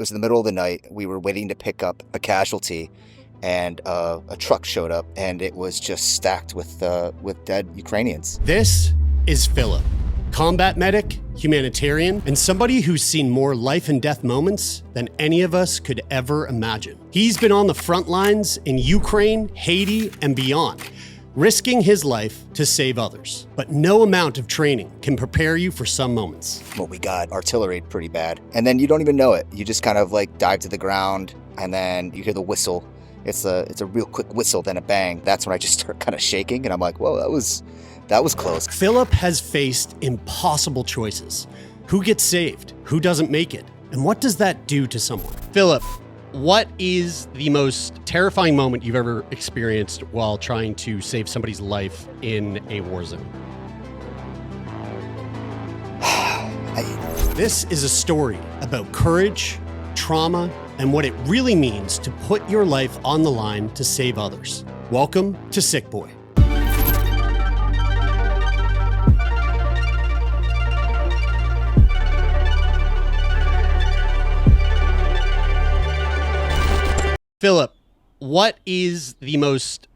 was in the middle of the night. We were waiting to pick up a casualty, and a truck showed up, and it was just stacked with dead Ukrainians. This is Philip, combat medic, humanitarian, and somebody who's seen more life and death moments than any of us could ever imagine. He's been on the front lines in Ukraine, Haiti, and beyond, risking his life to save others. But no amount of training can prepare you for some moments. Well, we got artillery pretty bad, and then you don't even know it. You just kind of like dive to the ground, and then you hear the whistle. It's a real quick whistle, then a bang. That's when I just start kind of shaking, and I'm like, whoa, that was close. Philip has faced impossible choices. Who gets saved? Who doesn't make it? And what does that do to someone? Philip, what is the most terrifying moment you've ever experienced while trying to save somebody's life in a war zone? This is a story about courage, trauma, and what it really means to put your life on the line to save others. Welcome to Sick Boy. Philip, what is the most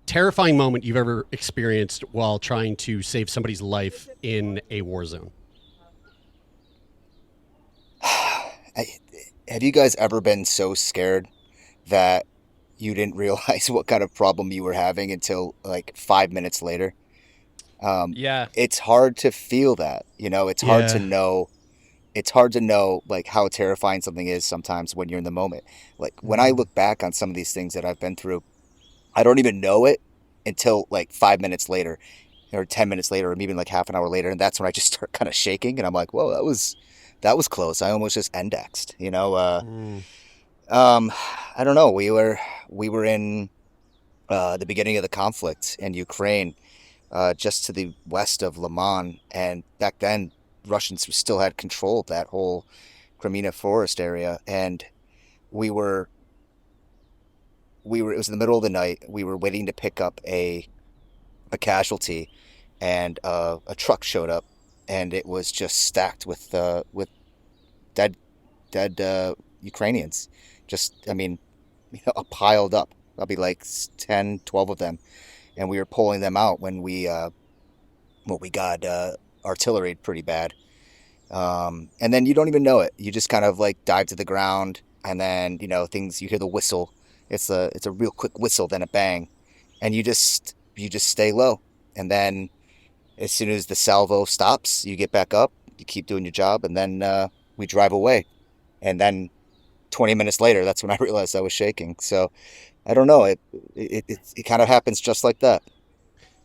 terrifying moment you've ever experienced while trying to save somebody's life in a war zone? Have you guys ever been so scared that you didn't realize what kind of problem you were having until like 5 minutes later? Yeah. It's hard to feel that, it's hard to know. It's hard to know like how terrifying something is sometimes when you're in the moment. Like when I look back on some of these things that I've been through, I don't even know it until like 5 minutes later or 10 minutes later, or maybe like half an hour later. And that's when I just start kind of shaking, and I'm like, whoa, that was close. I almost just indexed, I don't know. We were in the beginning of the conflict in Ukraine, just to the west of Le Mans. And back then, Russians still had control of that whole Crimea forest area. And it was in the middle of the night. We were waiting to pick up a casualty, and a truck showed up, and it was just stacked with dead Ukrainians. Piled up. I'll be like 10, 12 of them. And we were pulling them out when we got artillery pretty bad. And then you don't even know it. You just kind of like dive to the ground, and then, you hear the whistle. It's a real quick whistle, then a bang. And you just stay low. And then as soon as the salvo stops, you get back up, you keep doing your job, and then we drive away. And then 20 minutes later, that's when I realized I was shaking. So I don't know. It kind of happens just like that.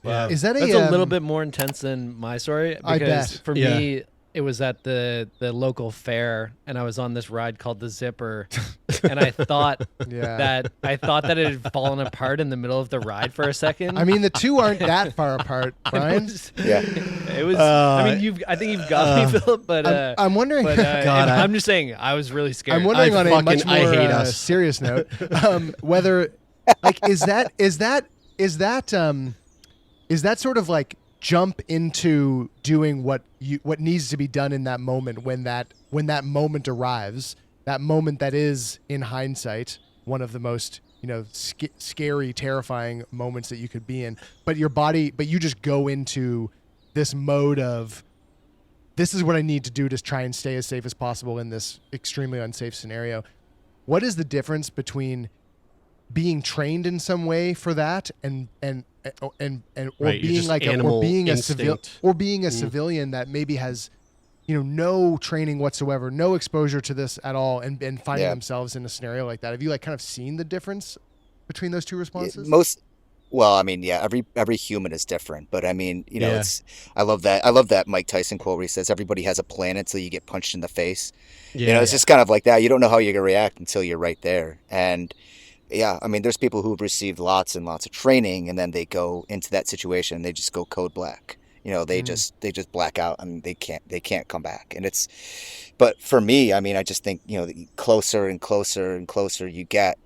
Wow. That's a little bit more intense than my story, I because bet. for me, it was at the local fair, and I was on this ride called the Zipper, and I thought that it had fallen apart in the middle of the ride for a second. I mean, the two aren't that far apart, Brian. It was. I think you've got me, Philip. But I'm wondering. But, I'm just saying, I was really scared. I'm wondering on a much more serious note, whether like is that sort of like jump into doing what needs to be done in that moment when that moment arrives, that moment that is in hindsight one of the most scary, terrifying moments that you could be in, but you just go into this mode of, this is what I need to do to try and stay as safe as possible in this extremely unsafe scenario. What is the difference between being trained in some way for that and being a civilian that maybe has no training whatsoever, no exposure to this at all, and finding themselves in a scenario like that? Have you like kind of seen the difference between those two responses? Every human is different, but I mean, I love that Mike Tyson quote where he says everybody has a plan until you get punched in the face. It's just kind of like that. You don't know how you're gonna react until you're right there. And yeah, I mean, there's people who've received lots and lots of training, and then they go into that situation and they just go code black. They just black out, and they can't come back. And but for me, I mean, I just think, the closer and closer and closer you get,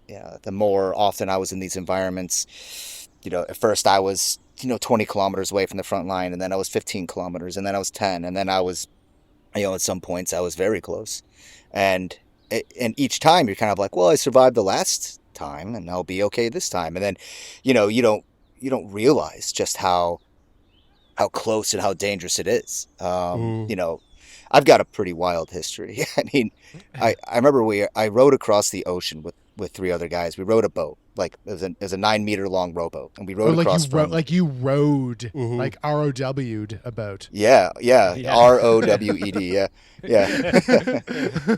the more often I was in these environments. At first I was, 20 kilometers away from the front line, and then I was 15 kilometers, and then I was 10, and then I was, at some points I was very close. And and each time you're kind of like, well, I survived the last time and I'll be okay this time. And then, you don't realize just how close and how dangerous it is. I've got a pretty wild history. I mean, I remember I rowed across the ocean with three other guys. We rowed a boat, like it was a 9 meter long rowboat, and we rowed across you rowed, like ROW'd a boat. Yeah. ROWED. Yeah.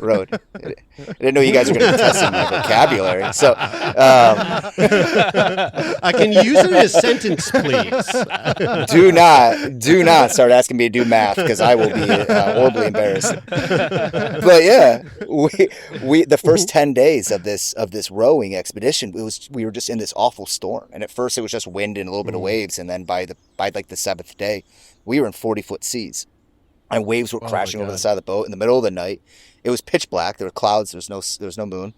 Rowed. I didn't know you guys were going to be testing my vocabulary. So, can you use it in a sentence, please? do not start asking me to do math because I will be horribly embarrassed. But yeah, we the first 10 days of this rowing expedition, we were just in this awful storm, and at first it was just wind and a little bit of waves, and then by like the 7th day, we were in 40-foot seas. And waves were crashing over the side of the boat in the middle of the night. It was pitch black. There were clouds. There was no moon,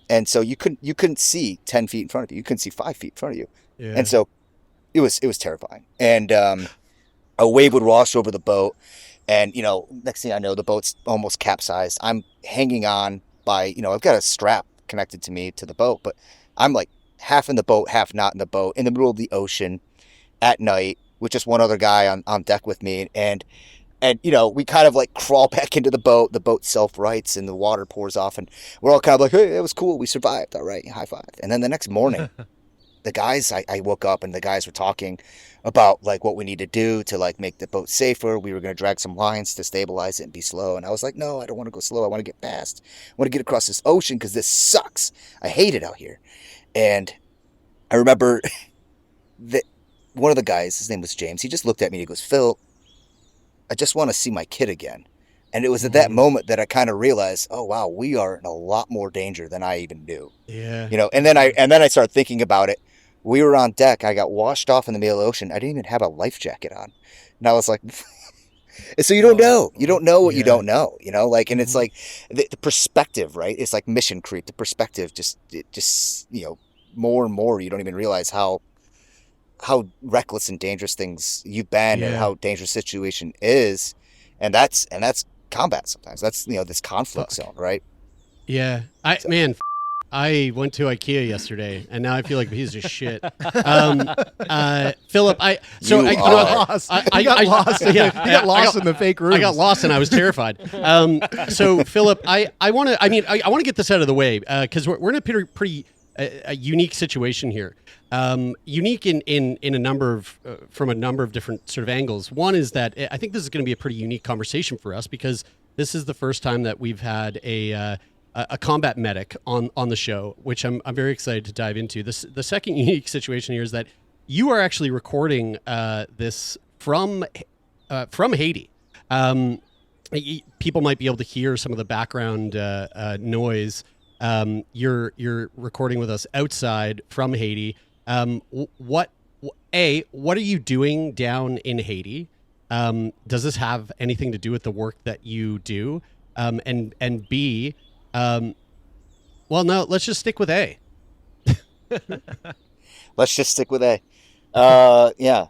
and so you couldn't see 10 feet in front of you. You couldn't see 5 feet in front of you, and so it was terrifying. And a wave would wash over the boat, and next thing I know, the boat's almost capsized. I'm hanging on by I've got a strap connected to me to the boat, but I'm like half in the boat, half not in the boat, in the middle of the ocean at night with just one other guy on deck with me, and we kind of like crawl back into the boat self-rights, and the water pours off, and we're all kind of like, hey, it was cool, we survived, all right, high five. And then the next morning, the guys, I woke up and the guys were talking about like what we need to do to like make the boat safer. We were going to drag some lines to stabilize it and be slow. And I was like, no, I don't want to go slow. I want to get fast. I want to get across this ocean because this sucks. I hate it out here. And I remember that one of the guys, his name was James, he just looked at me and he goes, Phil, I just want to see my kid again. And it was at that moment that I kind of realized, oh wow, we are in a lot more danger than I even knew. Yeah. And then I started thinking about it. We were on deck. I got washed off in the middle of the ocean. I didn't even have a life jacket on. And I was like, so you don't know. You don't know what you don't know, and it's like the perspective, right? It's like mission creep. The perspective just more and more, you don't even realize how reckless and dangerous things you've been and how dangerous situation is. And that's combat sometimes. That's, this conflict zone, right? Yeah. I went to IKEA yesterday, and now I feel like a piece of shit. Philip, I got lost. I got lost in the fake room. I got lost, and I was terrified. So, Philip, I want to get this out of the way because we're in a pretty unique situation here. Unique in a number of from a number of different sort of angles. One is that I think this is going to be a pretty unique conversation for us because this is the first time that we've had a combat medic on the show, which I'm very excited to dive into. The second unique situation here is that you are actually recording this from Haiti. People might be able to hear some of the background noise. You're recording with us outside from Haiti. What are you doing down in Haiti? Does this have anything to do with the work that you do? And B, well, no, let's just stick with A. Let's just stick with A. Yeah.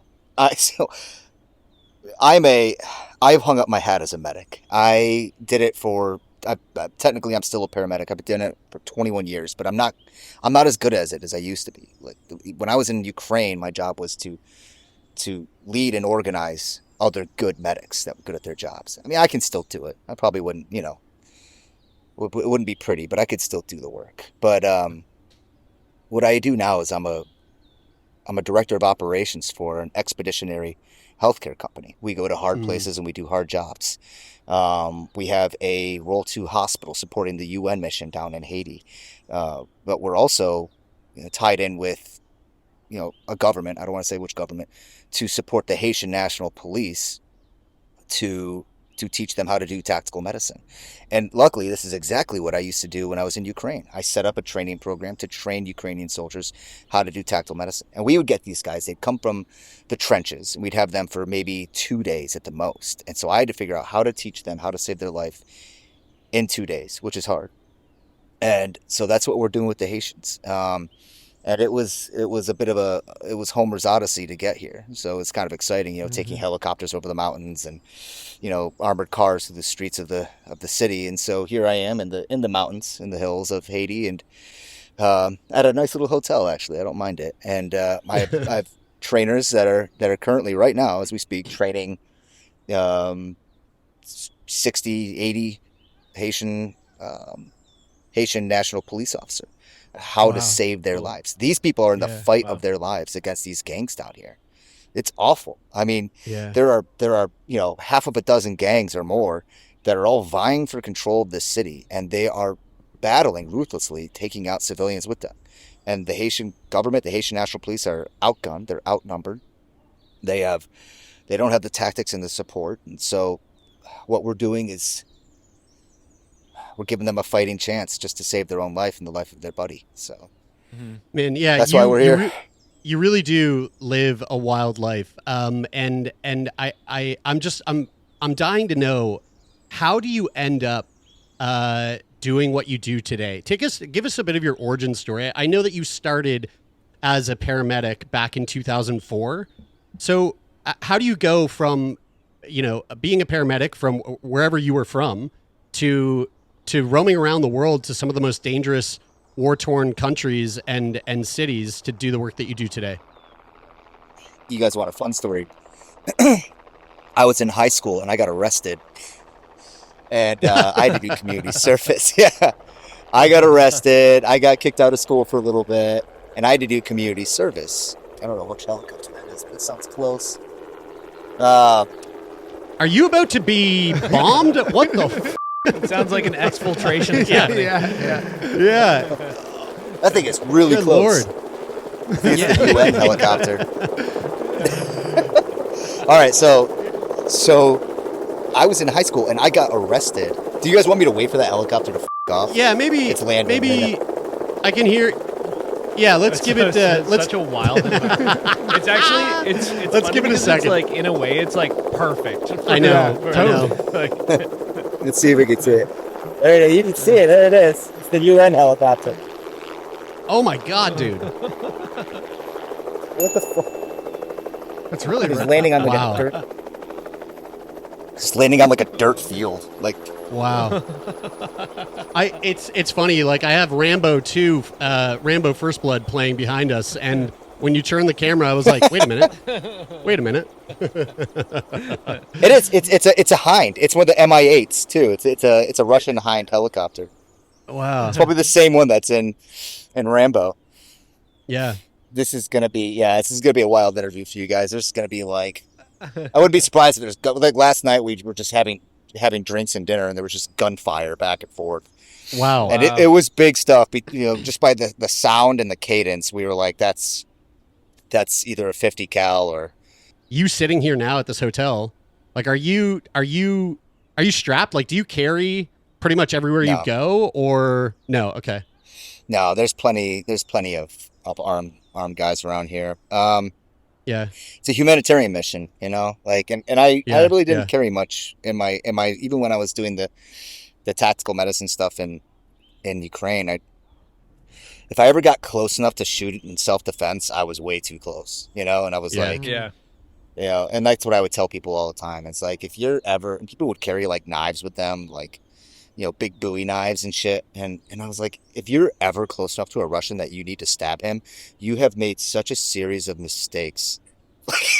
I've hung up my hat as a medic. I did it technically I'm still a paramedic. I've been doing it for 21 years, but I'm not as good as it as I used to be. Like when I was in Ukraine, my job was to lead and organize other good medics that were good at their jobs. I mean, I can still do it. I probably wouldn't, it wouldn't be pretty, but I could still do the work. But what I do now is I'm a director of operations for an expeditionary healthcare company. We go to hard places and we do hard jobs. We have a Role 2 hospital supporting the UN mission down in Haiti. But we're also tied in with, a government, I don't want to say which government, to support the Haitian National Police to teach them how to do tactical medicine. And luckily, this is exactly what I used to do when I was in Ukraine. I set up a training program to train Ukrainian soldiers how to do tactical medicine. And we would get these guys, they'd come from the trenches, and we'd have them for maybe 2 days at the most. And so I had to figure out how to teach them how to save their life in 2 days, which is hard. And so that's what we're doing with the Haitians. and it was a bit of it was Homer's Odyssey to get here. So it's kind of exciting, taking helicopters over the mountains and armored cars through the streets of the city. And so here I am in the mountains, in the hills of Haiti, and at a nice little hotel. Actually, I don't mind it. And I have trainers that are currently right now as we speak training 60, 80 Haitian National Police officer how to save their lives. These people are in the fight of their lives against these gangs down here. It's awful. I mean, there are half of a dozen gangs or more that are all vying for control of this city, and they are battling ruthlessly, taking out civilians with them. And the Haitian government, the Haitian National Police, are outgunned. They're outnumbered. They don't have the tactics and the support. And so what we're doing is we're giving them a fighting chance just to save their own life and the life of their buddy. So, man, yeah, that's why we're here. You really do live a wild life. And I'm dying to know, how do you end up doing what you do today? Give us a bit of your origin story. I know that you started as a paramedic back in 2004. So how do you go from, being a paramedic from wherever you were from to roaming around the world to some of the most dangerous war-torn countries and cities to do the work that you do today? You guys want a fun story? I was in high school and I got arrested. And I had to do community service. Yeah, I got arrested. I got kicked out of school for a little bit, and I had to do community service. I don't know which helicopter that is, but it sounds close. Are you about to be bombed? What the? It sounds like an exfiltration academy. Yeah. That thing is really Good close. Lord. It's the UN helicopter. All right, so I was in high school and I got arrested. Do you guys want me to wait for that helicopter to off? Yeah, maybe it's landing. Maybe I can hear. Yeah, let's give it. Let's such a wild. It's actually it's. Let's give it a second. It's like, in a way, it's like perfect. I know. Totally. Let's see if we can see it. There it is. You can see it. There it is. It's the UN helicopter. Oh my God, dude! What the fuck? That's really It's landing on Wow. a dirt. It's landing on like a dirt field. Like, wow. It's funny. Like, I have Rambo 2, Rambo First Blood playing behind us, and when you turn the camera, I was like, wait a minute. it is. It's a Hind. It's one of the Mi-8s too. It's a Russian Hind helicopter. Wow. It's probably the same one that's in Rambo. Yeah. This is gonna be a wild interview for you guys. There's gonna be like, I wouldn't be surprised if there's like last night we were just having drinks and dinner and there was just gunfire back and forth. Wow. And it was big stuff. Just by the sound and the cadence, we were like, that's either a 50 cal or. You sitting here now at this hotel, like, are you strapped? Like, do you carry pretty much everywhere you go, or no? Okay. No, there's plenty of armed guys around here. Yeah. It's a humanitarian mission, like, and I really didn't carry much in my even when I was doing the tactical medicine stuff in Ukraine. If I ever got close enough to shoot in self-defense, I was way too close, and I was like, and that's what I would tell people all the time. It's like, if you're ever, and people would carry like knives with them, like, big Bowie knives and shit. And I was like, if you're ever close enough to a Russian that you need to stab him, you have made such a series of mistakes.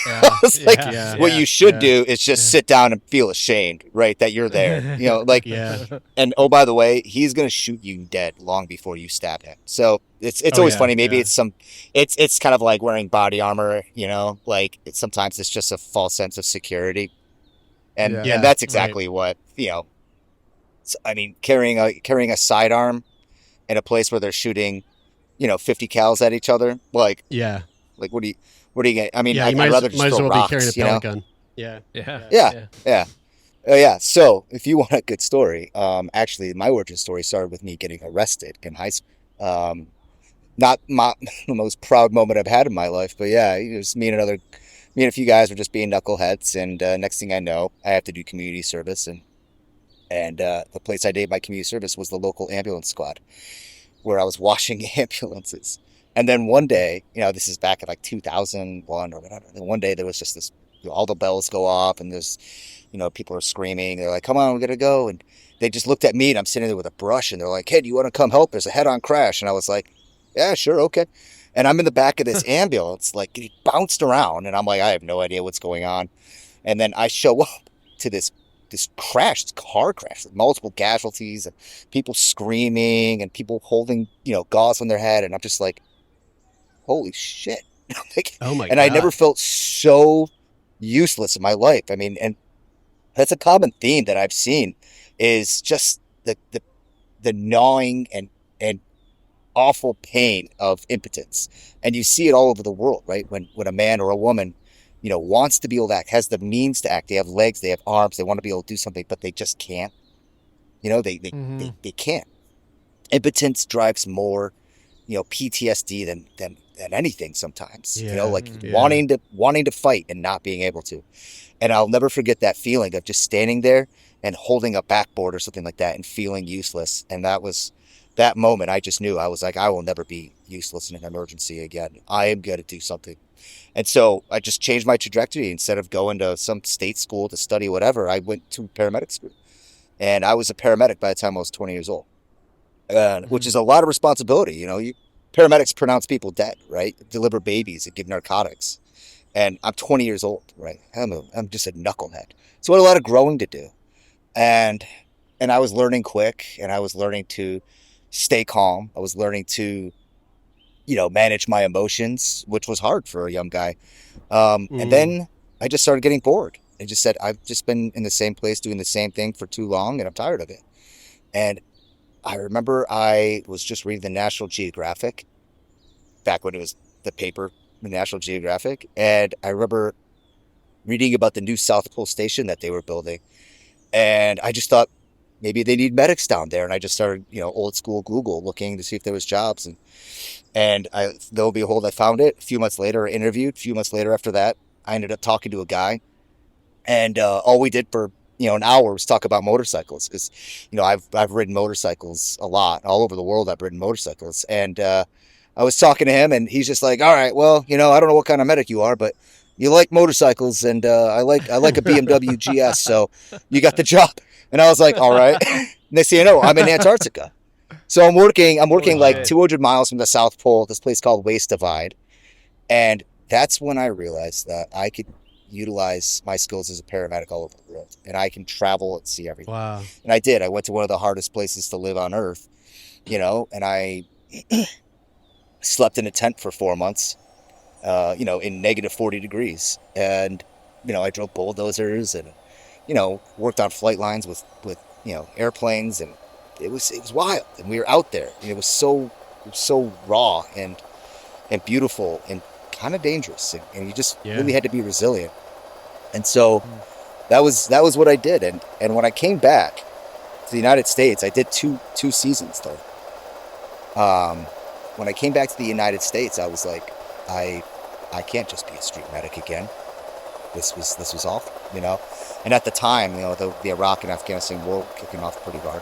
What you should do is just sit down and feel ashamed, right? That you're there, and oh, by the way, he's going to shoot you dead long before you stab him. So it's always funny. Maybe it's kind of like wearing body armor, like sometimes it's just a false sense of security. And that's exactly what, I mean, carrying a sidearm in a place where they're shooting, 50 cals at each other, like what do you get? I mean, I'd rather just throw rocks, be carrying a pellet gun. Yeah. So if you want a good story, actually my origin story started with me getting arrested in high school. Not the most proud moment I've had in my life, but yeah, it was me and a few guys were just being knuckleheads, and next thing I know, I have to do community service, and the place I did my community service was the local ambulance squad, where I was washing ambulances. And then one day, this is back in like 2001 or whatever. And one day there was just this, all the bells go off and there's, people are screaming. They're like, come on, we got to go. And they just looked at me and I'm sitting there with a brush and they're like, hey, do you want to come help? There's a head on crash. And I was like, yeah, sure. Okay. And I'm in the back of this ambulance, like it bounced around and I'm like, I have no idea what's going on. And then I show up to this crash, this car crash with multiple casualties and people screaming and people holding, gauze on their head. And I'm just like, holy shit. Like, oh my and God. I never felt so useless in my life. I mean, and that's a common theme that I've seen is just the gnawing and awful pain of impotence. And you see it all over the world, right? When a man or a woman, wants to be able to act, has the means to act, they have legs, they have arms, they want to be able to do something, but they just can't. They can't. Impotence drives more, PTSD than anything sometimes. Wanting to fight and not being able to. And I'll never forget that feeling of just standing there and holding a backboard or something like that and feeling useless. And that moment, I just knew, I was like, I will never be useless in an emergency again. I am going to do something. And so I just changed my trajectory. Instead of going to some state school to study whatever, I went to paramedic school. And I was a paramedic by the time I was 20 years old, which is a lot of responsibility. Paramedics pronounce people dead, right? Deliver babies and give narcotics. And I'm 20 years old, right? I'm just a knucklehead. So I had a lot of growing to do. And I was learning quick and I was learning to stay calm. I was learning to, manage my emotions, which was hard for a young guy. And then I just started getting bored. I just said, I've just been in the same place doing the same thing for too long and I'm tired of it. And I remember I was just reading the National Geographic back when it was the paper, the National Geographic. And I remember reading about the new South Pole Station that they were building. And I just thought maybe they need medics down there. And I just started, old school Google looking to see if there was jobs. And lo and behold, I found it. A few months later, I interviewed. A few months later after that, I ended up talking to a guy. And all we did for, an hour was talk about motorcycles. Because, I've ridden motorcycles a lot. All over the world, I've ridden motorcycles. And I was talking to him and he's just like, all right, well, I don't know what kind of medic you are, but you like motorcycles and I like a BMW GS, so you got the job. And I was like, all right. Next thing you know, I'm in Antarctica. So I'm working like 200 miles from the South Pole, this place called Waste Divide. And that's when I realized that I could utilize my skills as a paramedic all over the world. And I can travel and see everything. Wow. And I did. I went to one of the hardest places to live on Earth, and I slept in a tent for 4 months, in negative 40 degrees. And, I drove bulldozers and, worked on flight lines with airplanes, and it was wild. And we were out there and it was so raw and beautiful and kind of dangerous. And you just really had to be resilient. And so that was what I did. And when I came back to the United States, I did two seasons though. When I came back to the United States, I was like, I can't just be a street medic again. This was awful, And at the time, the Iraq and Afghanistan war were kicking off pretty hard.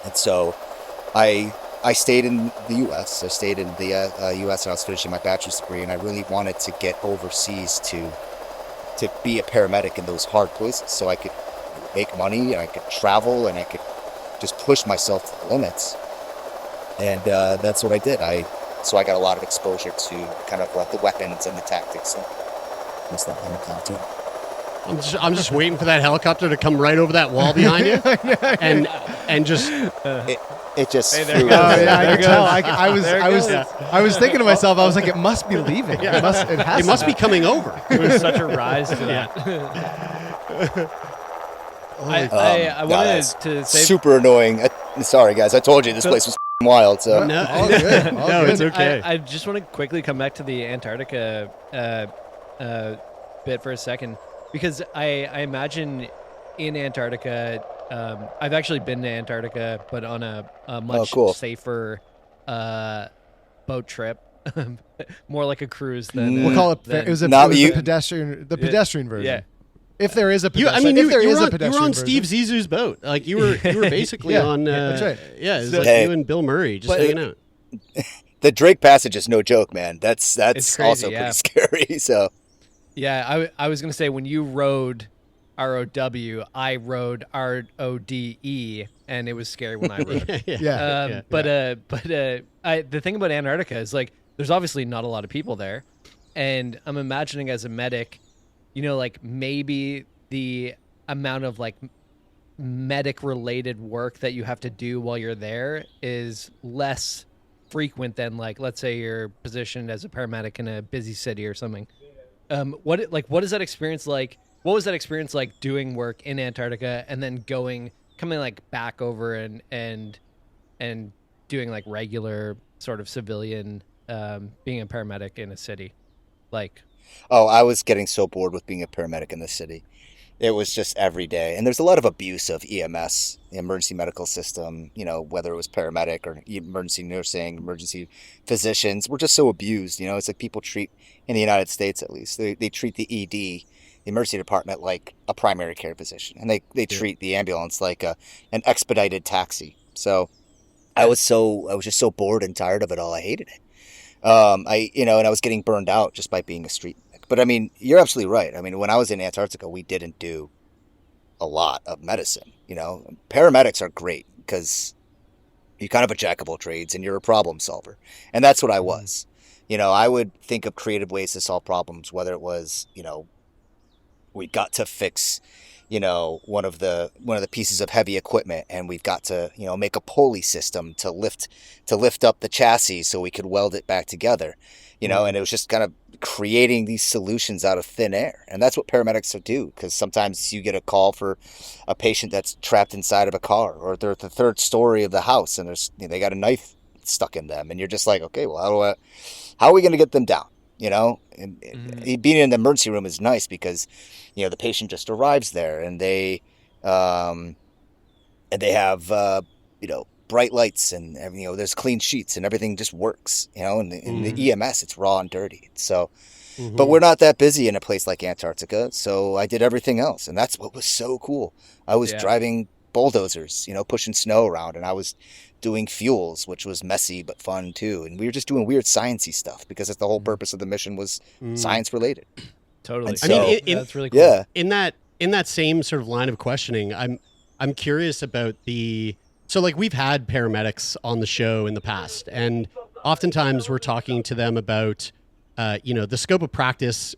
And so I stayed in the U.S. I stayed in the U.S. and I was finishing my bachelor's degree, and I really wanted to get overseas to be a paramedic in those hard places so I could make money and I could travel and I could just push myself to the limits. And that's what I did. So I got a lot of exposure to kind of like the weapons and the tactics and stuff like that too. I'm just waiting for that helicopter to come right over that wall behind you, and just it just. Hey, there flew it goes. over. Yeah, I can tell. There I was thinking to myself, I was like, it must be leaving. It must be coming over. There was such a rise to that. I wanted to say super annoying. Sorry guys, I told you this place was wild. So No, All good. no, it's okay. I just want to quickly come back to the Antarctica bit for a second, because I imagine in Antarctica, I've actually been to Antarctica, but on a much safer boat trip, more like a cruise than. We'll call it. than- It was the pedestrian version. Yeah. If there is a You pedestrian, were pedestrian on version. Steve Zissou's boat. Like you were basically Yeah, on. that's right. Yeah, it was So- like you and Bill Murray just hanging out. The Drake Passage is no joke, man. That's crazy, also yeah. pretty scary. So yeah, I was gonna say when you rode ROW, I rode RODE, and it was scary when I rode. The thing about Antarctica is like there's obviously not a lot of people there, and I'm imagining as a medic, you know, like maybe the amount of like medic related work that you have to do while you're there is less frequent than like let's say you're positioned as a paramedic in a busy city or something. What is that experience like? What was that experience like doing work in Antarctica and then coming like back over and doing like regular sort of civilian being a paramedic in a city? Like, oh, I was getting so bored with being a paramedic in the city. It was just every day. And there's a lot of abuse of EMS, the emergency medical system, you know, whether it was paramedic or emergency nursing, emergency physicians. We're just so abused. You know, it's like people treat, in the United States at least, they treat the ED, the emergency department, like a primary care physician. And they treat the ambulance like an expedited taxi. So I was just so bored and tired of it all. I hated it. And I was getting burned out just by being a street. But I mean, you're absolutely right. I mean, when I was in Antarctica, we didn't do a lot of medicine. You know, paramedics are great because you're kind of a jack of all trades and you're a problem solver. And that's what I was. You know, I would think of creative ways to solve problems, whether it was, you know, we got to fix, you know, one of the pieces of heavy equipment, and we've got to, you know, make a pulley system to lift up the chassis so we could weld it back together. You know, and it was just kind of creating these solutions out of thin air. And that's what paramedics do, because sometimes you get a call for a patient that's trapped inside of a car, or they're at the third story of the house and they got a knife stuck in them. And you're just like, okay, well, how are we going to get them down? You know, and being in the emergency room is nice because, you know, the patient just arrives there and they have, you know, bright lights and, you know, there's clean sheets and everything just works, you know, and in the EMS, it's raw and dirty. So, but we're not that busy in a place like Antarctica. So I did everything else. And that's what was so cool. I was driving bulldozers, you know, pushing snow around, and I was doing fuels, which was messy, but fun too. And we were just doing weird sciencey stuff because the whole purpose of the mission was science related. Totally. So, I mean, that's really cool. Yeah. In that same sort of line of questioning, I'm curious about so like we've had paramedics on the show in the past, and oftentimes we're talking to them about, you know, the scope of practice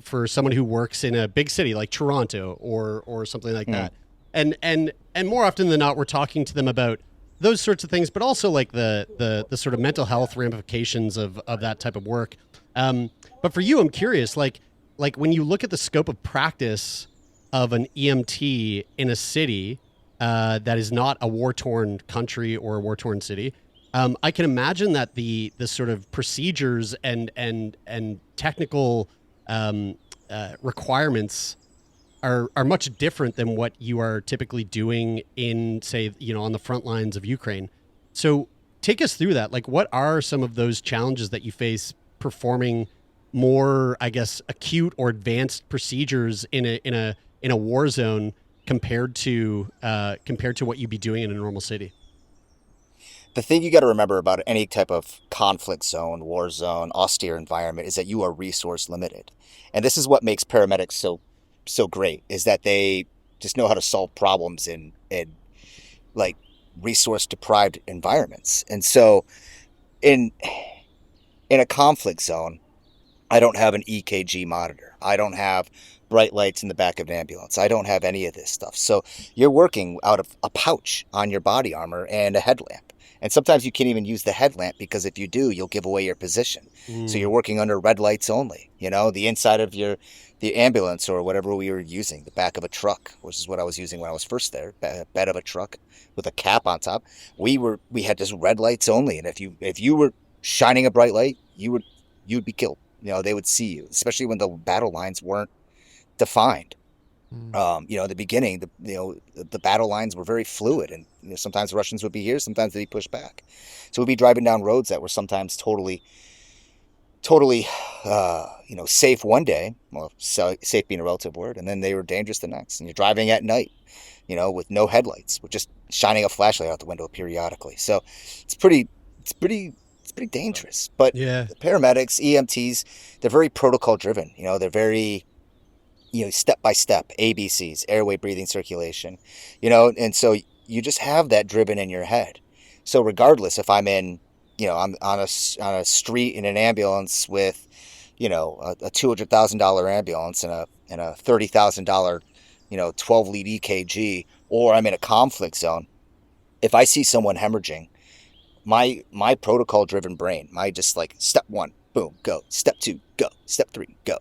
for someone who works in a big city like Toronto or something like that. And more often than not, we're talking to them about those sorts of things, but also like the sort of mental health ramifications of that type of work. But for you, I'm curious, like when you look at the scope of practice of an EMT in a city that is not a war-torn country or a war-torn city, I can imagine that the sort of procedures and technical requirements are much different than what you are typically doing in, say, you know, on the front lines of Ukraine. So take us through that. Like, what are some of those challenges that you face performing more, I guess, acute or advanced procedures in a war zone compared to what you'd be doing in a normal city? The thing you got to remember about any type of conflict zone, war zone, austere environment is that you are resource limited. And this is what makes paramedics so great, is that they just know how to solve problems in like resource deprived environments. And so in a conflict zone, I don't have an EKG monitor. I don't have bright lights in the back of an ambulance. I don't have any of this stuff. So you're working out of a pouch on your body armor and a headlamp. And sometimes you can't even use the headlamp because if you do, you'll give away your position. So you're working under red lights only. You know, the inside of the ambulance or whatever we were using, the back of a truck, which is what I was using when I was first there, bed of a truck with a cap on top. We had just red lights only. And if you were shining a bright light, you'd be killed. You know, they would see you, especially when the battle lines weren't defined. You know, in the beginning, the battle lines were very fluid, and you know, sometimes the Russians would be here, sometimes they'd be pushed back. So we'd be driving down roads that were sometimes totally, you know, safe one day. Well, safe being a relative word, and then they were dangerous the next. And you're driving at night, you know, with no headlights, with just shining a flashlight out the window periodically. So it's pretty pretty dangerous. But Yeah. the paramedics, EMTs, they're very protocol driven. They're very, step by step, ABCs, airway, breathing, circulation, and so you just have that driven in your head. So regardless if I'm in, I'm on a street in an ambulance with, a $200,000 ambulance and a $30,000, 12 lead EKG, or I'm in a conflict zone, if I see someone hemorrhaging, my protocol driven brain, my just like step 1, boom, go. Step 2, go. Step 3, go.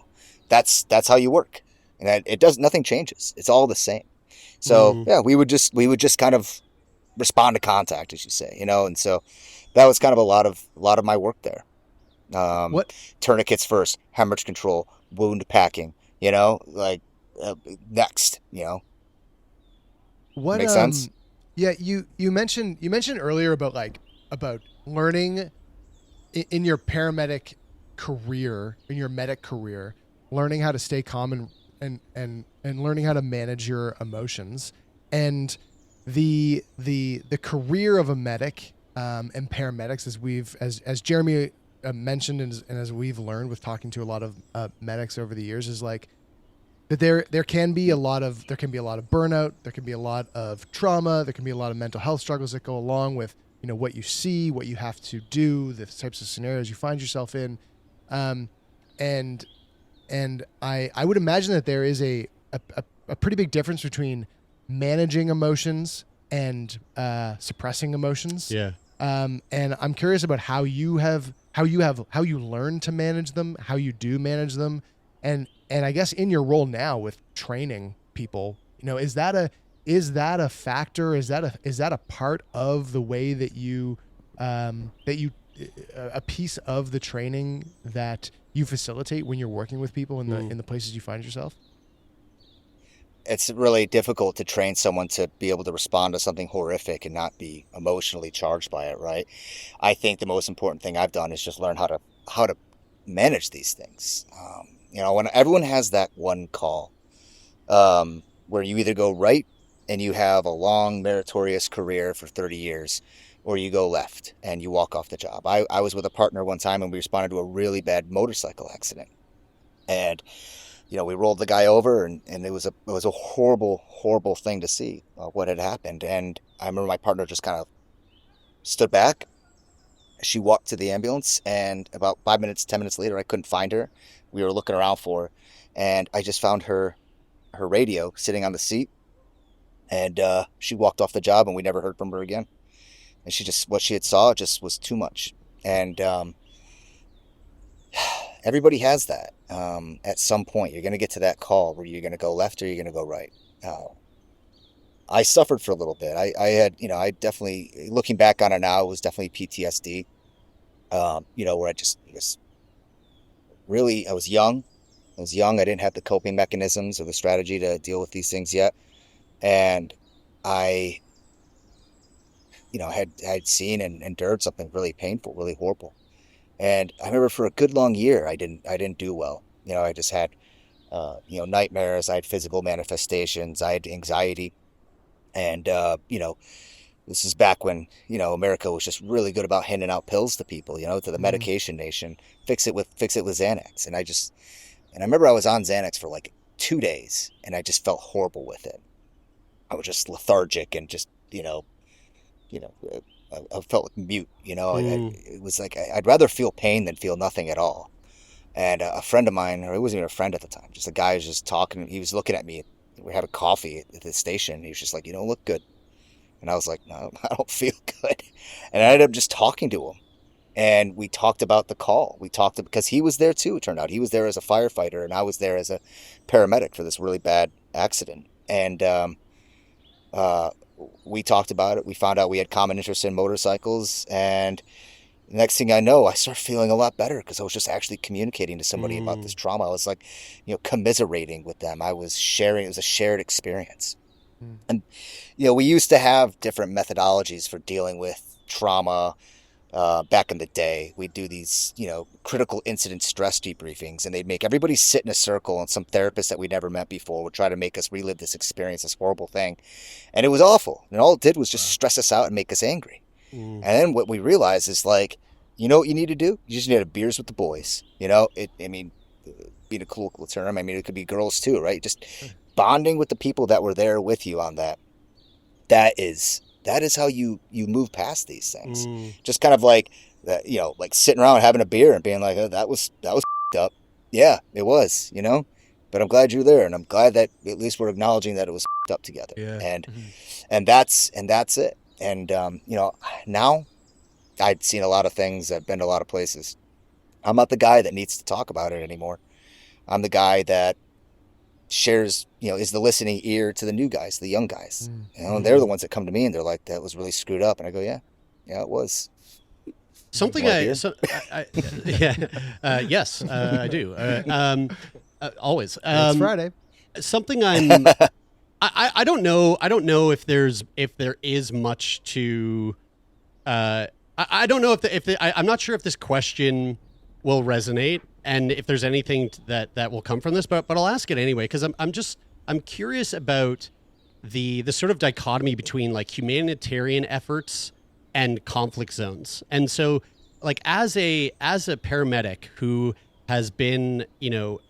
That's how you work. And nothing changes. It's all the same. So yeah, we would just kind of respond to contact, as you say, and so that was kind of a lot of my work there. What Tourniquets first, hemorrhage control, wound packing, next, what Make sense? Yeah, you mentioned earlier about learning in your paramedic career, in your medic career, learning how to stay calm and learning how to manage your emotions. And the career of a medic and paramedics, as Jeremy mentioned, and as we've learned with talking to a lot of medics over the years, is like that there can be a lot of burnout, there can be a lot of trauma, there can be a lot of mental health struggles that go along with what you see, what you have to do, the types of scenarios you find yourself in, and I would imagine that there is a pretty big difference between managing emotions and suppressing emotions. Yeah. And I'm curious about how you learn to manage them, how you do manage them, and I guess in your role now with training people, is that a factor? Is that a part of the way that you a piece of the training that you facilitate when you're working with people in the places you find yourself? It's really difficult to train someone to be able to respond to something horrific and not be emotionally charged by it, right? I think the most important thing I've done is just learn how to manage these things. When everyone has that one call, where you either go right and you have a long meritorious career for 30 years, or you go left and you walk off the job. I was with a partner one time and we responded to a really bad motorcycle accident, and we rolled the guy over, and it was a horrible thing to see what had happened. And I remember my partner just kind of stood back. She walked to the ambulance, and about 5 minutes, 10 minutes later, I couldn't find her. We were looking around for her, and I just found her radio sitting on the seat, and she walked off the job, and we never heard from her again. And what she had saw just was too much. And everybody has that. At some point, you're going to get to that call where you're going to go left or you're going to go right. I suffered for a little bit. I had, I definitely, looking back on it now, it was definitely PTSD. Where I was young. I didn't have the coping mechanisms or the strategy to deal with these things yet. And I, had seen and endured something really painful, really horrible. And I remember for a good long year, I didn't do well. I just had, nightmares. I had physical manifestations. I had anxiety. And, this is back when, America was just really good about handing out pills to people, to the medication nation. Fix it with Xanax. And I remember I was on Xanax for like 2 days, and I just felt horrible with it. I was just lethargic and just, I felt like mute, it was like, I'd rather feel pain than feel nothing at all. And a friend of mine, or he wasn't even a friend at the time, just a guy was just talking, he was looking at me, we were having coffee at the station, and he was just like, you don't look good. And I was like, no, I don't feel good. And I ended up just talking to him. And we talked about the call. Because he was there too, it turned out. He was there as a firefighter, and I was there as a paramedic for this really bad accident. And we talked about it. We found out we had common interests in motorcycles. And the next thing I know, I started feeling a lot better because I was just actually communicating to somebody about this trauma. I was like, commiserating with them. I was sharing. It was a shared experience. And, we used to have different methodologies for dealing with trauma. Back in the day, we'd do these, critical incident stress debriefings, and they'd make everybody sit in a circle, and some therapist that we'd never met before would try to make us relive this experience, this horrible thing. And it was awful. And all it did was just stress us out and make us angry. And then what we realized is, like, You know what you need to do? You just need to have beers with the boys. You know, I mean, being a colloquial term, I mean, it could be girls too, right? Just bonding with the people that were there with you on that. That is how you move past these things. Just kind of like that, you know, like sitting around having a beer and being like, oh, that was up. Yeah, it was, you know. But I'm glad you're there, and I'm glad that at least we're acknowledging that it was up together. Yeah. And that's it. And you know, now I've seen a lot of things. I've been to a lot of places. I'm not the guy that needs to talk about it anymore. I'm the guy that shares, you know, is the listening ear to the new guys, the young guys. You know, and they're the ones that come to me and they're like, that was really screwed up. And I go, yeah, it was. Something yes, I do. Always. It's Friday. Something I don't know. I don't know if there is much to. I don't know I'm not sure if this question will resonate and if there's anything that will come from this, but I'll ask it anyway because I'm curious about the sort of dichotomy between like humanitarian efforts and conflict zones. And so like as a paramedic who has been, you know,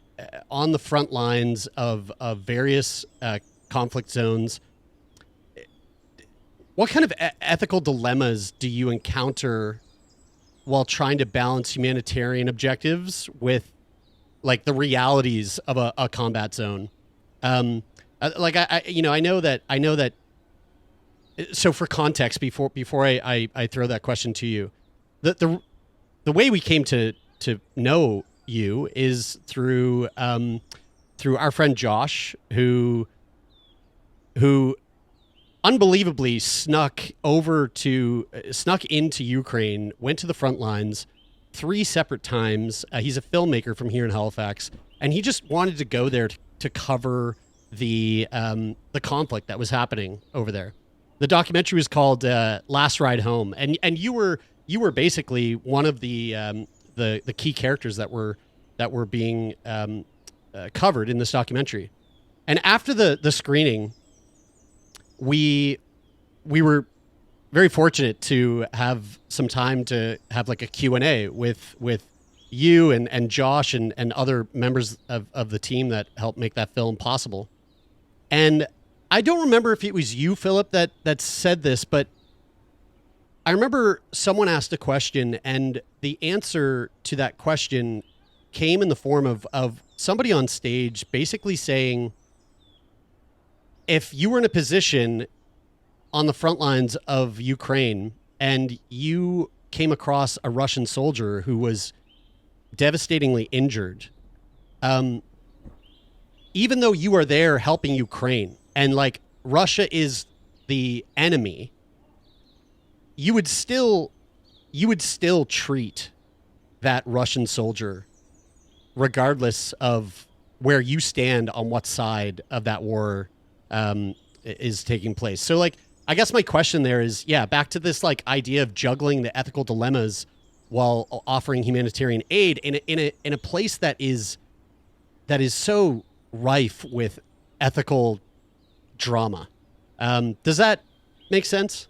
on the front lines of various conflict zones, what kind of ethical dilemmas do you encounter while trying to balance humanitarian objectives with like the realities of a combat zone? Like I know that. So for context, before I throw that question to you, the way we came to know you is through our friend Josh, who unbelievably snuck into Ukraine, went to the front lines 3 separate times. He's a filmmaker from here in Halifax, and he just wanted to go there to cover the conflict that was happening over there. The documentary was called Last Ride Home, and you were basically one of the key characters that were being covered in this documentary. And after the screening, we were very fortunate to have some time to have like a Q&A with you and Josh and other members of the team that helped make that film possible. And I don't remember if it was you, Philip, that said this, but I remember someone asked a question, and the answer to that question came in the form of somebody on stage basically saying, if you were in a position on the front lines of Ukraine and you came across a Russian soldier who was devastatingly injured, even though you are there helping Ukraine and like Russia is the enemy, you would still treat that Russian soldier regardless of where you stand on what side of that war is taking place. So like, I guess my question there is, back to this like idea of juggling the ethical dilemmas while offering humanitarian aid in a place that is so rife with ethical drama. Does that make sense?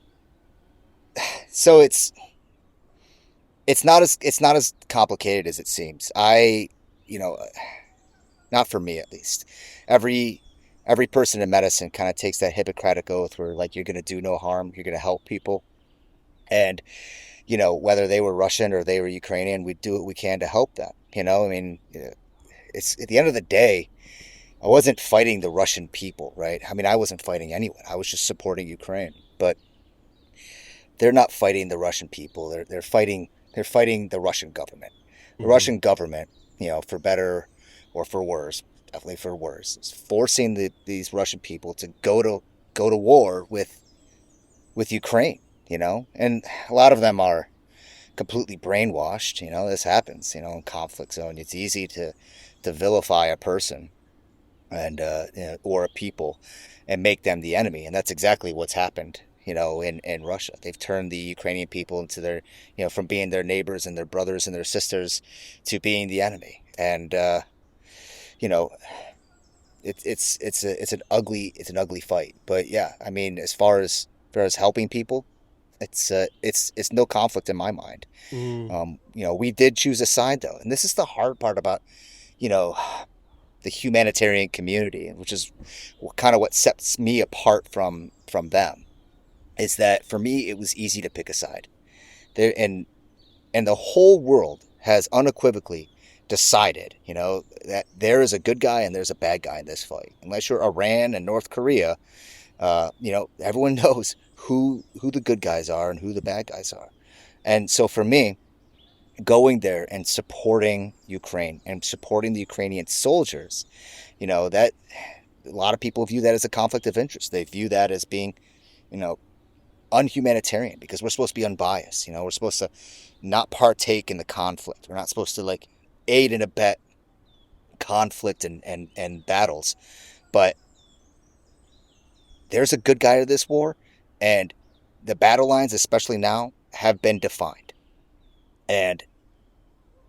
So it's not as complicated as it seems. Not for me at least. Every person in medicine kind of takes that Hippocratic oath where like you're going to do no harm, you're going to help people. And, you know, whether they were Russian or they were Ukrainian, we do what we can to help them. You know, I mean, it's at the end of the day, I wasn't fighting the Russian people, right? I mean, I wasn't fighting anyone. I was just supporting Ukraine. But they're not fighting the Russian people. They're fighting the Russian government. The Russian government, you know, for better or for worse, definitely for worse, is forcing these Russian people to go to war with Ukraine, you know? And a lot of them are completely brainwashed, you know. This happens, you know, in conflict zone. It's easy to vilify a person and or a people and make them the enemy, and that's exactly what's happened, you know, in Russia. They've turned the Ukrainian people into their, you know, from being their neighbors and their brothers and their sisters to being the enemy. And you know, it's an ugly fight. But yeah, I mean, as far as helping people, it's no conflict in my mind. Mm. We did choose a side though, and this is the hard part about, you know, the humanitarian community, which is kind of what sets me apart from them, is that for me it was easy to pick a side there, and the whole world has unequivocally decided, that there is a good guy and there's a bad guy in this fight. Unless you're Iran and North Korea, everyone knows who the good guys are and who the bad guys are. And so for me, going there and supporting Ukraine and supporting the Ukrainian soldiers, that a lot of people view that as a conflict of interest. They view that as being, you know, unhumanitarian, because we're supposed to be unbiased. We're supposed to not partake in the conflict. We're not supposed to like aid and abet conflict and battles. But there's a good guy to this war, and the battle lines, especially now, have been defined. And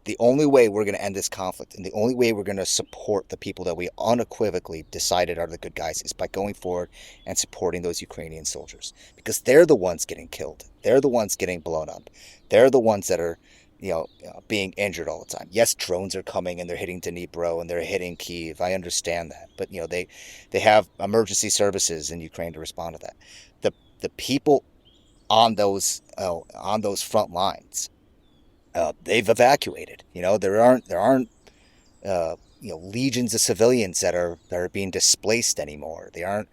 the only way we're going to end this conflict, and the only way we're going to support the people that we unequivocally decided are the good guys, is by going forward and supporting those Ukrainian soldiers, because they're the ones getting killed. They're the ones getting blown up. They're the ones that are, being injured all the time. Yes, drones are coming and they're hitting Dnipro and they're hitting Kyiv. I understand that, but they have emergency services in Ukraine to respond to that. The people on those front lines, they've evacuated. There aren't legions of civilians that are being displaced anymore. They aren't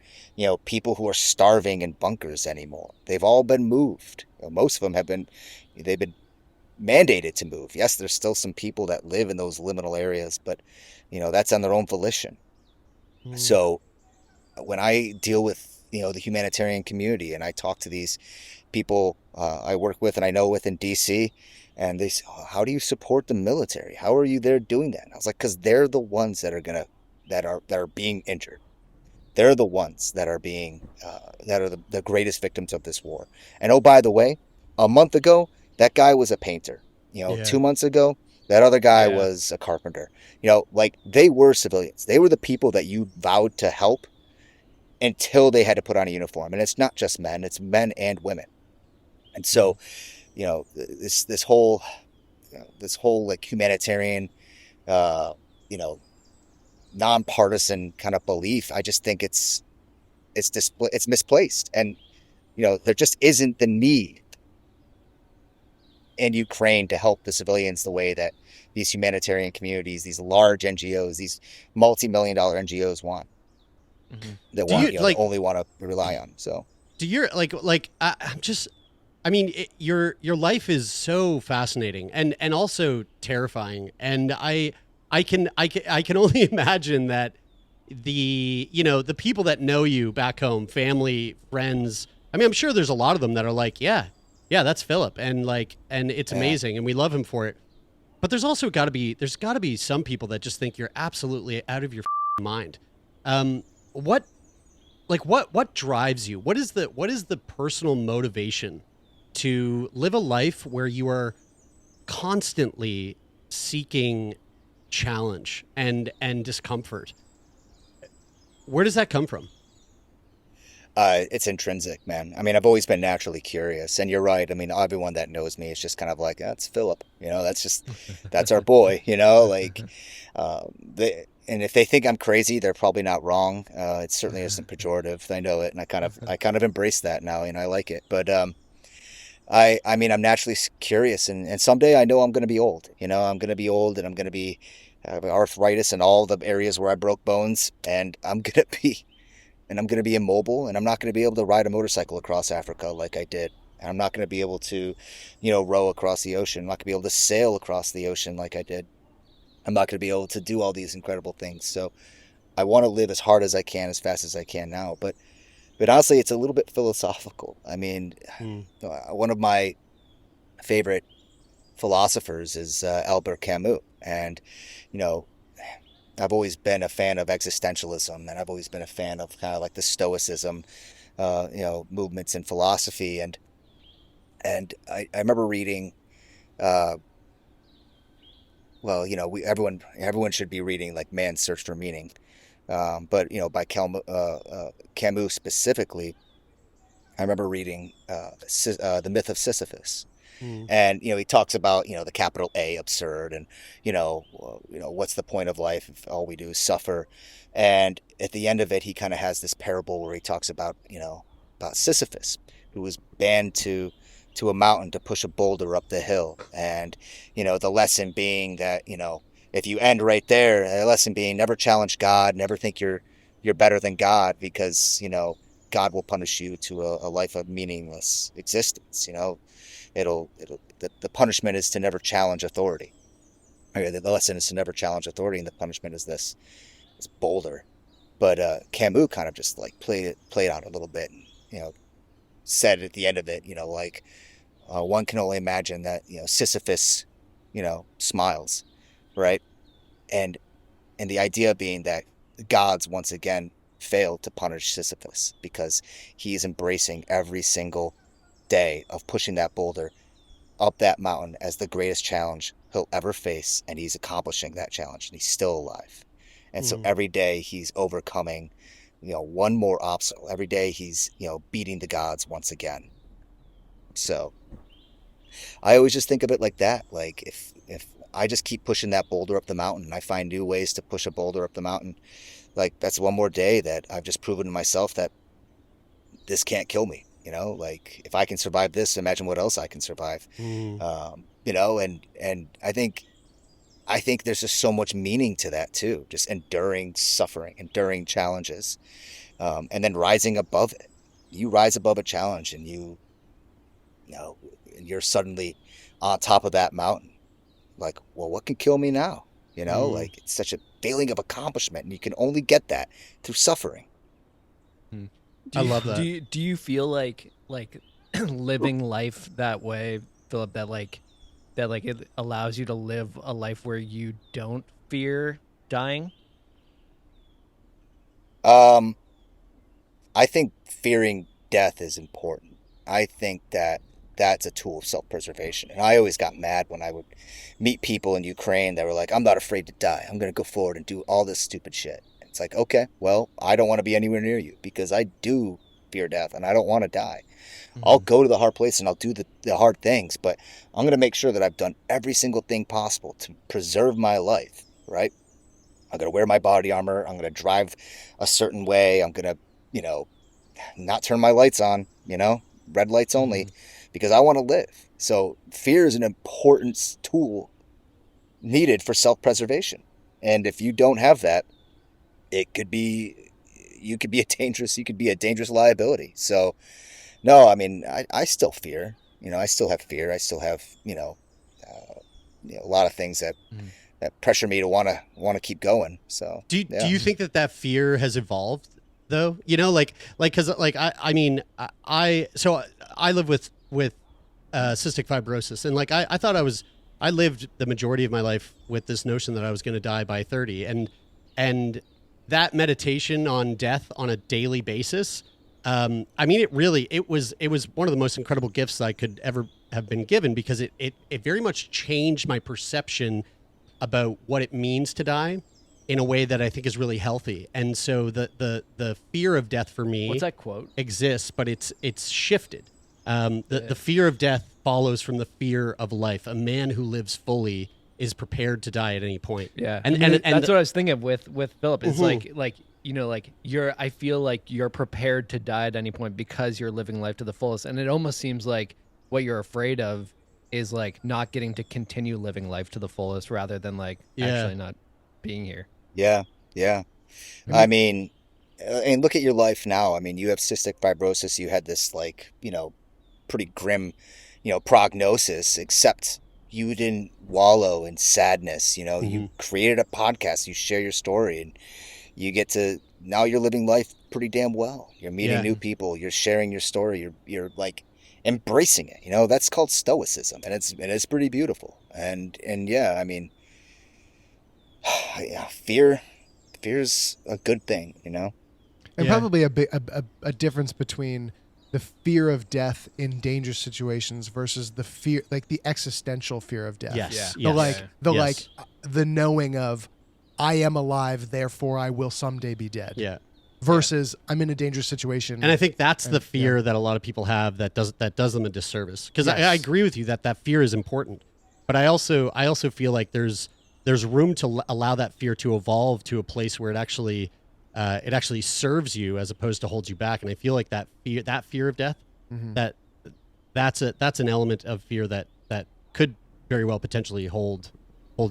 people who are starving in bunkers anymore. They've all been moved. Most of them they've been mandated to move. Yes, there's still some people that live in those liminal areas, but that's on their own volition. So when I deal with the humanitarian community, and I talk to these people I work with and I know with in DC, and they say, "Oh, how do you support the military? How are you there doing that?" And I was like, because they're the ones that are being injured. They're the ones that are being that are the greatest victims of this war. And oh, by the way, a month ago, that guy was a painter. Yeah. 2 months ago, that other guy was a carpenter. Like, they were civilians. They were the people that you vowed to help until they had to put on a uniform. And it's not just men, it's men and women. And so, this whole like humanitarian, nonpartisan kind of belief, I just think it's misplaced. And, there just isn't the need in Ukraine to help the civilians the way that these humanitarian communities, these large NGOs, these multi-million-dollar NGOs want. Mm-hmm. That only want to rely on. So, do you your life is so fascinating and also terrifying, and I can only imagine that the people that know you back home, family, friends. I mean, I'm sure there's a lot of them that are like, yeah, that's Philip, and it's amazing, and we love him for it. But there's also got to be some people that just think you're absolutely out of your mind. What drives you? What is the personal motivation to live a life where you are constantly seeking challenge and discomfort? Where does that come from? It's intrinsic, man. I mean, I've always been naturally curious, and you're right. I mean, everyone that knows me is just kind of like, that's Philip, that's our boy, like, and if they think I'm crazy, they're probably not wrong. It certainly isn't pejorative. I know it, and I kind of embrace that now, I like it. But I mean, I'm naturally curious, and someday I know I'm going to be old. I'm going to be old, and I'm going to have arthritis in all the areas where I broke bones, and I'm going to be immobile, and I'm not going to be able to ride a motorcycle across Africa like I did. And I'm not going to be able to, row across the ocean. I'm not going to be able to sail across the ocean like I did. I'm not going to be able to do all these incredible things. So I want to live as hard as I can, as fast as I can now. But honestly, it's a little bit philosophical. I mean, one of my favorite philosophers is Albert Camus. And, I've always been a fan of existentialism, and I've always been a fan of kind of like the Stoicism, movements in philosophy. And I remember reading, everyone should be reading like Man's Search for Meaning, but by Camus specifically, I remember reading The Myth of Sisyphus. Mm. And, he talks about, the capital A, absurd, and, what's the point of life if all we do is suffer? And at the end of it, he kind of has this parable where he talks about, about Sisyphus, who was banned to a mountain to push a boulder up the hill. And, the lesson being that, if you end right there, the lesson being never challenge God, never think you're better than God, because, God will punish you to a life of meaningless existence. The punishment is to never challenge authority. The lesson is to never challenge authority, and the punishment is this boulder. But Camus kind of just like played out a little bit, and, said at the end of it, one can only imagine that, Sisyphus, smiles, right? And the idea being that the gods once again failed to punish Sisyphus because he's embracing every single day of pushing that boulder up that mountain as the greatest challenge he'll ever face, and he's accomplishing that challenge, and he's still alive. And so every day he's overcoming, one more obstacle. Every day he's, beating the gods once again. So I always just think of it like that. Like if I just keep pushing that boulder up the mountain, and I find new ways to push a boulder up the mountain, like that's one more day that I've just proven to myself that this can't kill me. Like if I can survive this, imagine what else I can survive. And I think there's just so much meaning to that too. Just enduring suffering, enduring challenges, and then rising above it. You rise above a challenge, and you're suddenly on top of that mountain. Like, well, what can kill me now? Like it's such a feeling of accomplishment, and you can only get that through suffering. I love that. Do you feel like living life that way, Philip, that it allows you to live a life where you don't fear dying? I think fearing death is important. I think that's a tool of self-preservation. And I always got mad when I would meet people in Ukraine that were like, I'm not afraid to die. I'm going to go forward and do all this stupid shit. It's like, okay, well, I don't want to be anywhere near you because I do fear death and I don't want to die. I'll go to the hard place and I'll do the hard things, but I'm going to make sure that I've done every single thing possible to preserve my life, right? I'm going to wear my body armor. I'm going to drive a certain way. I'm going to, not turn my lights on, red lights only, because I want to live. So fear is an important tool needed for self-preservation. And if you don't have that, you could be a dangerous liability. So no, I mean, I still fear, I still have fear. I still have, a lot of things that pressure me to want to keep going. So do you think that fear has evolved though? Cause I live with cystic fibrosis, and I thought I lived the majority of my life with this notion that I was going to die by 30, and that meditation on death on a daily basis, it was one of the most incredible gifts I could ever have been given, because it very much changed my perception about what it means to die in a way that I think is really healthy. And so the fear of death for me, what's that quote? Exists, but it's shifted. The fear of death follows from the fear of life. A man who lives fully is prepared to die at any point. Yeah, and that's what I was thinking of with Philip. It's I feel like you're prepared to die at any point because you're living life to the fullest. And it almost seems like what you're afraid of is like not getting to continue living life to the fullest, rather than actually not being here. Yeah. I mean, and look at your life now. I mean, you have cystic fibrosis. You had this pretty grim, prognosis, except you didn't wallow in sadness. You created a podcast, you share your story, and you get to, now you're living life pretty damn well. You're meeting new people, you're sharing your story, you're like embracing it. That's called stoicism, and it's pretty beautiful. And yeah, I mean, fear's a good thing, And probably a difference between the fear of death in dangerous situations versus the fear, like the existential fear of death. Yes. The knowing of, I am alive, therefore I will someday be dead. Yeah. versus I'm in a dangerous situation. And I think that's the fear that a lot of people have that does them a disservice. Because I agree with you that fear is important, but I also feel like there's room to allow that fear to evolve to a place where it actually serves you as opposed to holds you back. And I feel like that fear of death, that's an element of fear that could very well potentially hold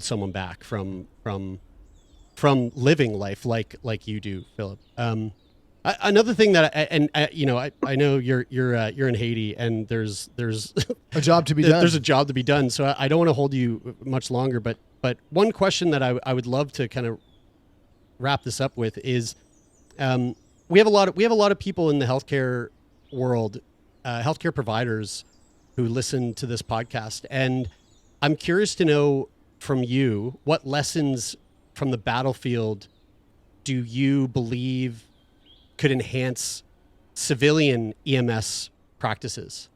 someone back from living life like you do, Philip. Another thing that I know you're in Haiti, and there's a job to be done. There's a job to be done. So I don't want to hold you much longer, but one question that I would love to kind of wrap this up with is, we have a lot of people in the healthcare world, healthcare providers who listen to this podcast, and I'm curious to know from you, what lessons from the battlefield do you believe could enhance civilian EMS practices?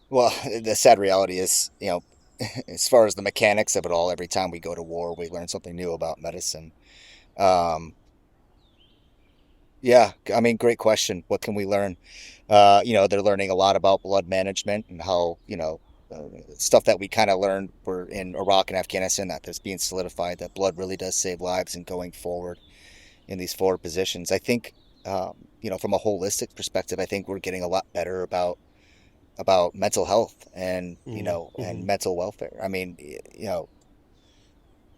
Well, the sad reality is, as far as the mechanics of it all, every time we go to war, we learn something new about medicine. Great question. What can we learn? They're learning a lot about blood management and how, stuff that we kind of learned were in Iraq and Afghanistan, that there's being solidified, that blood really does save lives, and going forward in these forward positions. I think, from a holistic perspective, I think we're getting a lot better about mental health and, and mental welfare. I mean,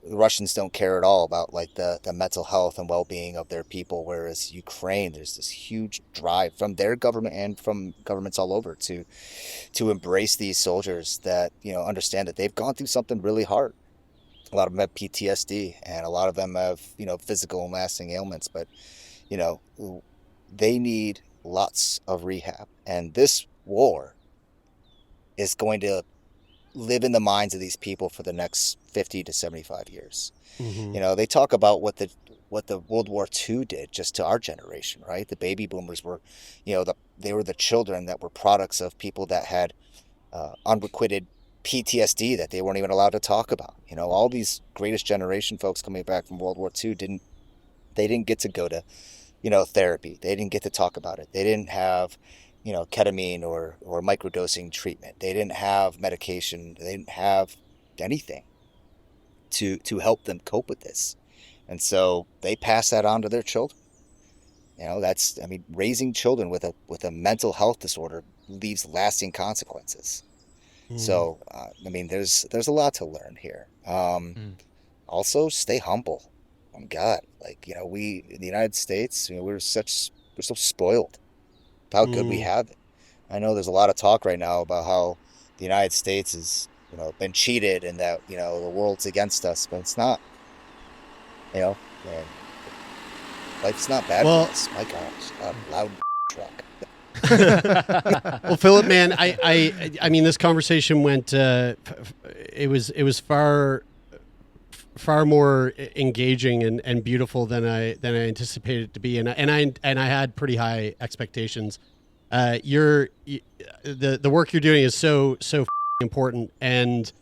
the Russians don't care at all about like the mental health and well-being of their people, whereas Ukraine, there's this huge drive from their government and from governments all over to embrace these soldiers that, understand that they've gone through something really hard. A lot of them have PTSD, and a lot of them have, physical and lasting ailments, but, they need lots of rehab. And this war is going to live in the minds of these people for the next 50 to 75 years. They talk about what the World War II did just to our generation, right? The baby boomers were, they were the children that were products of people that had unrequited PTSD that they weren't even allowed to talk about. All these greatest generation folks coming back from World War II didn't get to go to, therapy. They didn't get to talk about it. They didn't have, ketamine or microdosing treatment. They didn't have medication. They didn't have anything to help them cope with this. And so they pass that on to their children. Raising children with a mental health disorder leaves lasting consequences. So, there's a lot to learn here. Also, stay humble. Oh God, we in the United States, we're so spoiled with how good we have it. I know there's a lot of talk right now about how the United States has, been cheated and that, the world's against us, but it's not. Man, life's not bad for us. My gosh, a loud truck. Well, Philip, man, I mean, this conversation went. It was far more engaging and beautiful than I anticipated it to be, and I had pretty high expectations. The work you're doing is so important, and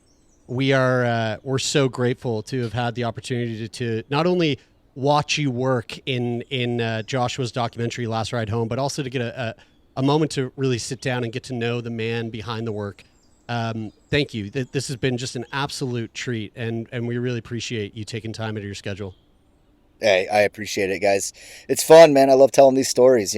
we're so grateful to have had the opportunity to not only watch you work in Joshua's documentary Last Ride Home, but also to get a moment to really sit down and get to know the man behind the work. Thank you. This has been just an absolute treat, and we really appreciate you taking time out of your schedule. Hey, I appreciate it, guys. It's fun, man. I love telling these stories.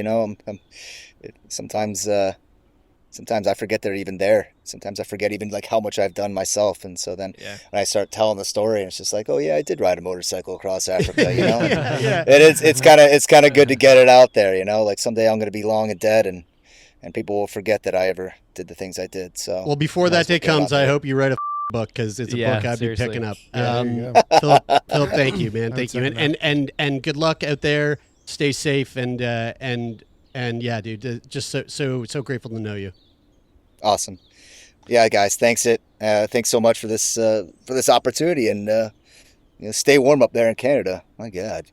Sometimes I forget they're even there. Sometimes I forget even like how much I've done myself. And so then when I start telling the story, it's just like, oh yeah, I did ride a motorcycle across Africa, It's kind of good to get it out there, like someday I'm going to be long and dead and people will forget that I ever did the things I did. So, well, before that day comes, I hope you write a book, because it's a book I'd be picking up. Philip, thank you, man. Thank you. And good luck out there. Stay safe. And yeah, dude, just so grateful to know you. Awesome. Yeah, guys, thanks so much for this opportunity, and stay warm up there in Canada. My God.